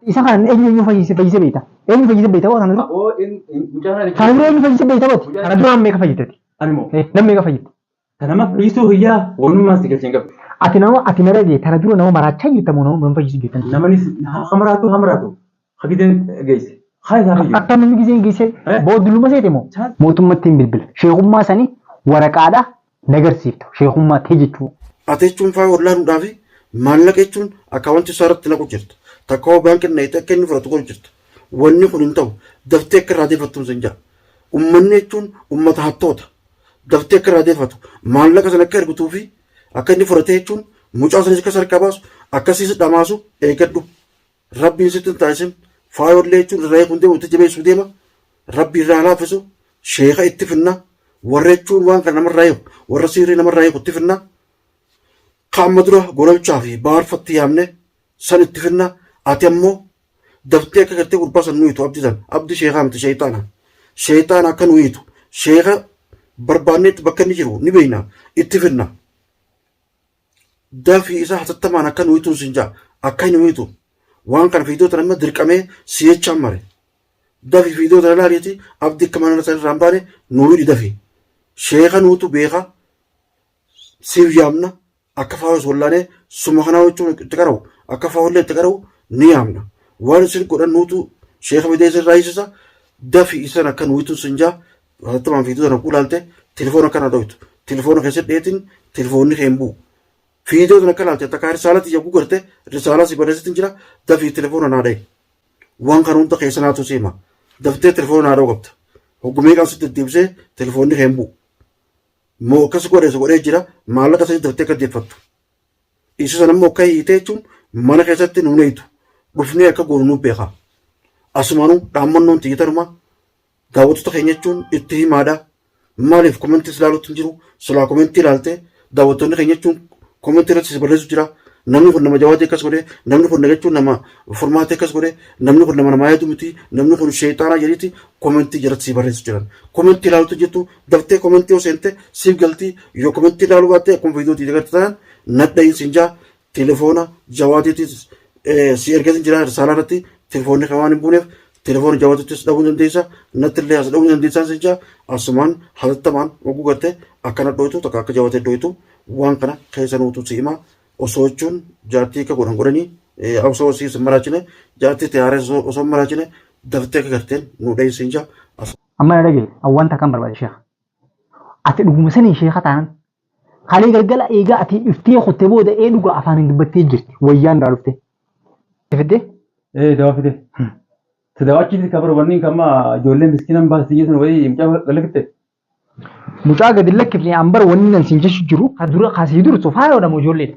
Isa kan eenyu fayyise beekta. Eenyu fayyise beekta waan kana dura. Kan dura eenyu fayyise beekta waan kana dura meeqa fayyitati? Animo. Namni meeqa fayyite? Nama fayyisuu hiyyaa waanuma si galcheen qabu. Ati nama dhagee kana dura nama maraachaa jirta moo nama fayyise beektan? Namanis hamaraatu. Hagideen geesse. Akka namni giseen geesse boodduluma seete moo mootummatti hin bilbila. Sheekummaa sanii waraqaadhaa nagarsiiftu. Sheekummaa ta'e jechuudha. Ati jechuun fa'aa wallaaluudhaaf maallaqa jechuun akkaawwantii isaa irratti naqu jirta. Takka baankiin na itti akka inni fudhatu godhu jirta. Wanni kun hin ta'u daftee akka irraa deeffattu hin jira. Uummanni jechuun uummata hattoota. Daftee akka irraa deeffatu maallaqa sana akka ergituu fi akka inni fudhatee jechuun mucaa sanis akka sarkaa baasu akkasiis dhamaasu eeggadhu. Rabbiin sitti hin taasisin faayollee jechuun irraa eeguun deemu itti jabeessuu deema. Rabbi irraa laaffisu sheeka itti finna. Warra jechuun waan kana namarraa eegu warra sirrii namarraa eegu itti finna. Qaama dura gololchaa fi baarfatti yaamne san itti finna. Ati ammoo daftee akka gartee gurbaa san nuyitu abdisan abdi sheekaa miti sheeyxaana. Sheeyxaana akka nuyitu sheeka barbaanneetti bakka inni jiru ni beekna itti finna. Dafii isaa hatattamaan akka nuyituun sin jaa akka inni nuyitu waan kana fiidoota nama dirqamee siyechaan mare. Dafii fiidoota laaliiti abdi akka mana san irraan baane nuyi dafii. Sheeka nuutu beeka siif yaamna akka faayos wallaanee suma kanaa jechuun itti qarawu akka faayollee itti qarawu ni yaamna. Waan isin godhan nuutu sheeka mideessa irraa isisa dafii isan akka nuyitu sin jaa hatattamaan fiidoota na kulaalte telefoona kana dhoytu. Telefoona keessatti dheetiin telefoonni keen bu'u. Fiidoota akka laalte takka risaalatti yagguu garte risaalaa si barreessitin jira dafii telefoona naa dhaye. Waan kana hunda keessa naatu seema. Daftee telefoona naa dha'u qabda. Hoggumee kan sitti deebisee telefoonni keen bu'u. Moo akkas godhee jira maallaqa sanii daftee akka deeffattu. Isa sana immoo akka hiitee jechuun mana keessatti nuun eeytu. Dhufnee akka goonu nu beeka. Asumaanuu dhaammannoon xiyyitanuma daawwattoota keenya jechuun itti himaadha. Maaliif komentii ilaaluutti hin jiru silaa komentii ilaaltee daawwattoonni keenya jechuun komentii irratti si barreessu jira. Namni kun nama jawaatee akkas godhee namni kun jechuun nama formaatee akkas godhee namni kun nama namaa yaadu miti namni kun sheexaanaa jedhiti komentii jalatti si barreessu jiran. Komentii ilaaluutti jettu daftee komentii yoo seente siif galtii yoo komentii ilaaluu baatte akkuma fiidootii dagarta ta'an nadhayin sinjaa telefoona jawaateetis si ergatin jira risaalaa irratti telefoonni kan waan hin buuneef telefoonni jawaateettis dhabuu dandeessa natti illee as dhabuu dandeessaan sinjaa asumaan hatattamaan oguu gartee akkana dhoytu takka akka jawaatee dhoytu waan kana keessa nuutu si himaa. Osoo jechuun jaartii akka godhanii osoo siin maraachine jaartii xiyyaaree osoo maraachine daftee akka garteen nu dheessin jaa. Amma na dhagee wanta kan barbaade sheeka. Ati dhuguma sanii sheeka ta'an halee galgala eegaa ati iftee qottee booda dhugaa afaan hin dubbattee jirti wayyaan irraa dhuftee. Fiddee? Dawaa fide. Tadawaachiis kan barbaadni kama ijoollee miskiinan baasii jechuun wayii mucaa galakitte. Mucaa gadi lakkifne ambar wanni nan siin jechu jiru ka dura kaasii dursu faayodha moo ijoollee.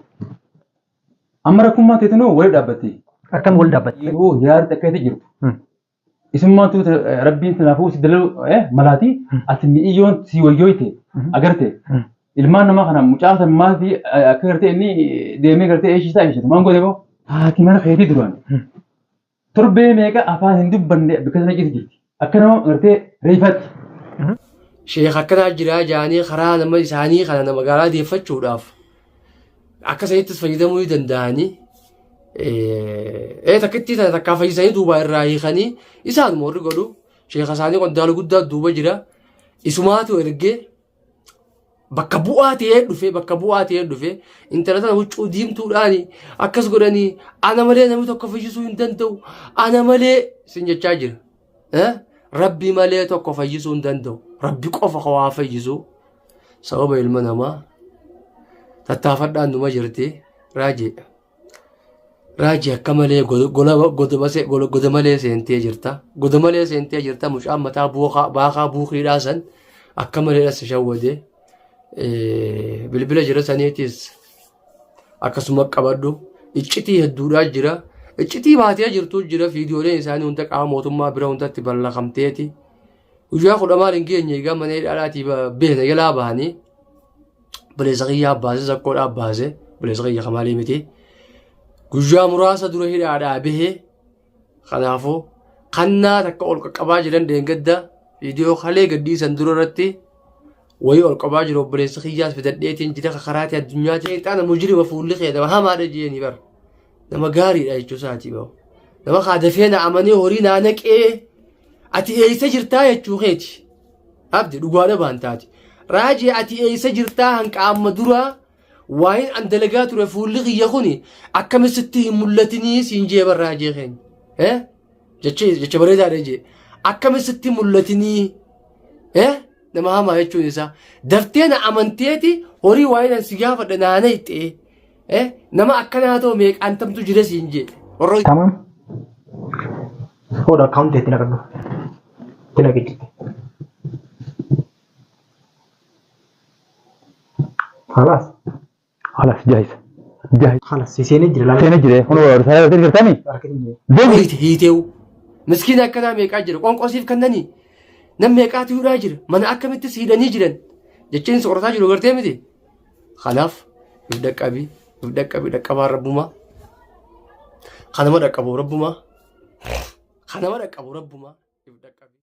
Amma rakkummaa teetanoo wali dhaabbatte. Akkam wal dhaabbatte. Yoo yaada takkaate jirtu. Isummaatu rabbiin kanaafuu si dalalu malaati ati mi'iyyoon si wayyooyte agarte. Ilmaan namaa kana mucaa san maatii akka gartee inni deemee gartee eeshisaa eeshatu maan godhe boo haati mana keetii duraan. Torbee meeqa afaan hin dubbanne bakka sana jirti. Akka nama gartee reefatti. Sheekh akkanaa jira jaanii karaa nama isaanii kana nama magaalaa deeffachuudhaaf akka sanittis fayyadamuu danda'anii takkitti takkaa fayyisanii duuba irraa hiikanii isaan warri godhu sheekha isaanii qondaalu guddaa duuba jira isumaatu ergee bakka bu'aa ta'ee dhufe intala sana huccuu diimtuudhaan akkas godhanii ana malee namni tokko fayyisuu hin danda'u ana malee sin jechaa jira rabbi malee tokko fayyisuu hin danda'u. Rabbi qofa waa fayyisu sababa ilma namaa tattaafadhaan numa jirti raajii akka malee goda malee seentee jirta mucaan mataa baakaa buukiidhaa san akka malee dhas shawwade bilbila jira saniitis akkasuma qabadhu iccitii hedduudhaa jira iccitii baatee jirtu jira fiidiyooleen isaanii hunda qaama mootummaa bira hundatti bal'aqamteeti. Ujaa kudhamaa lingeenye egaa mana hidhaadhaatii beekna jalaa bahanii bileessa qiyyaa baase zakkoodhaa baase bileessa qiyya kamaalii miti. Guyyaa muraasa dura hidhaadhaa bahee kanaafuu kannaa takka ol qaqqabaa jiran deengadda viidiyoo kalee gaddiisan dura irratti wayii ol qabaa jiru bileessa qiyyaas fidadheetiin jira kakaraati addunyaa ta'e xaana mujirima fuulli kee nama hamaadha jeeni bar nama gaariidha jechuusaatii bahu. nama kaadafee na amanee horii naa naqee ati eeysa jirtaa jechuu keeti abdi dhugaadha baantaati raajii ati eeysa jirtaa hanqa amma duraa waa'in an dalagaa ture fuulli kiyya kuni akkamitti hin mul'atinii siin jee barraajee keenya jecha bareedaadha jee akkamitti mul'atinii nama hamaa jechuun isaa daftee na amanteeti horii waa'in an si gaafadha naana ittee nama akkanaa ta'u meeqaan tamtu jira siin jee tamam hoda account itti naqadhu itti naqiti خلاص خلاص جاهز جاهز خلاص سيني جري لا سيني جري هو رسالة تقدر تاني hiiteew miskiina akkanaa meeqaa jira qonqosiif kannanii nam meeqaatu hidhaa jira mana akkamitti siidhanii jiran jechiin soqortaa jiru gartee miti kanaaf if dhaqqabaa rabbumaa kanama dhaqqabuu rabbumaa if dhaqqabii